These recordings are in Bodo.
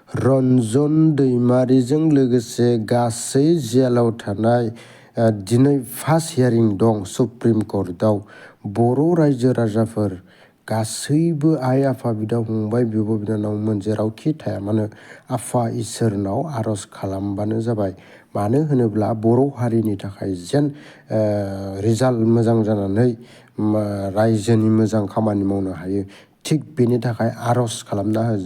रनजन दैमारिजों लोगोसे गासै जेलाव थानाय दिनै फार्स्ट हियारिं दं सुप्रिम कर्टआव। बर' रायजो राजाफोर गासैबो आइ आफा बिदा फंबाय बिब' बिनानावमोन जेरावखि थाया मानो आफा इसोरनाव आर'ज खालामबानो जाबाय। मानो होनोब्ला बर' हारिनि थाखाय जेन रिजाल्ट मोजां जानानै रायजोनि मोजां खामानि मावनो हायो, थिग बेनि थाखाय आर'ज खालामना हो।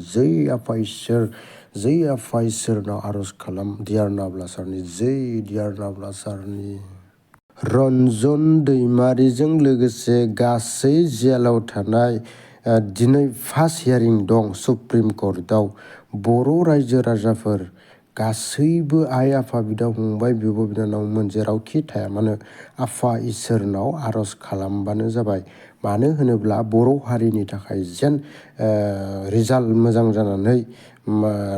जै आफा इसोरनाव आर'ज खालाम। डियार नाब्ला सारनि जै डियार नाब्ला सारनि। रनजन दैमारिजों लोगोसे गासै जेलाव थानाय दिनै फार्स्ट हियारिं दं सुप्रिम कर्टआव। बर' रायजो राजाफोर गासैबो आइ आफा बिदा फंबाय बिब' बिनानावमोन जेरावखि थाया मानो आफा इसोरनाव आर'ज खालामबानो जाबाय। मानो होनोब्ला बर' हारिनि थाखाय जेन रिजाल्ट मोजां जानानै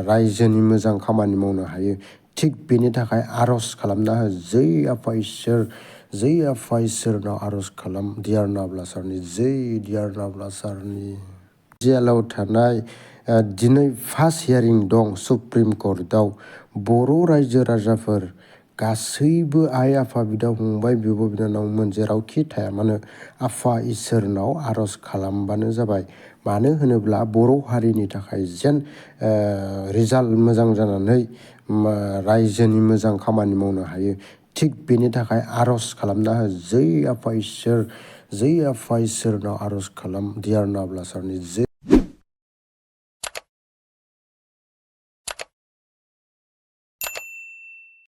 रायजोनि मोजां खामानि मावनो हायो, थिग बेनि थाखाय आर'ज खालामना हो। जै आफा इसोरनाव आर'ज खालाम। डियार नाब्ला सारनि जै डियार नाब्ला सारनि। जेलाव थानाय दिनै फार्स्ट हियारिं दं सुप्रिम कर्टआव। बर' रायजो राजाफोर गासैबो आइ आफा बिदा फंबाय बिब' बिनानावमोन जेरावखि थाया मानो आफा इसोरनाव आर'ज खालामबानो जाबाय। मानो होनोब्ला बर' हारिनि थाखाय जेन रिजाल्ट मोजां जानानै रायजोनि मोजां खामानि मावनो हायो, थिग बेनि थाखाय आर'ज खालामना हो। जै आफा इसोरनाव आर'ज खालाम। डियार नाब्ला सारनि जै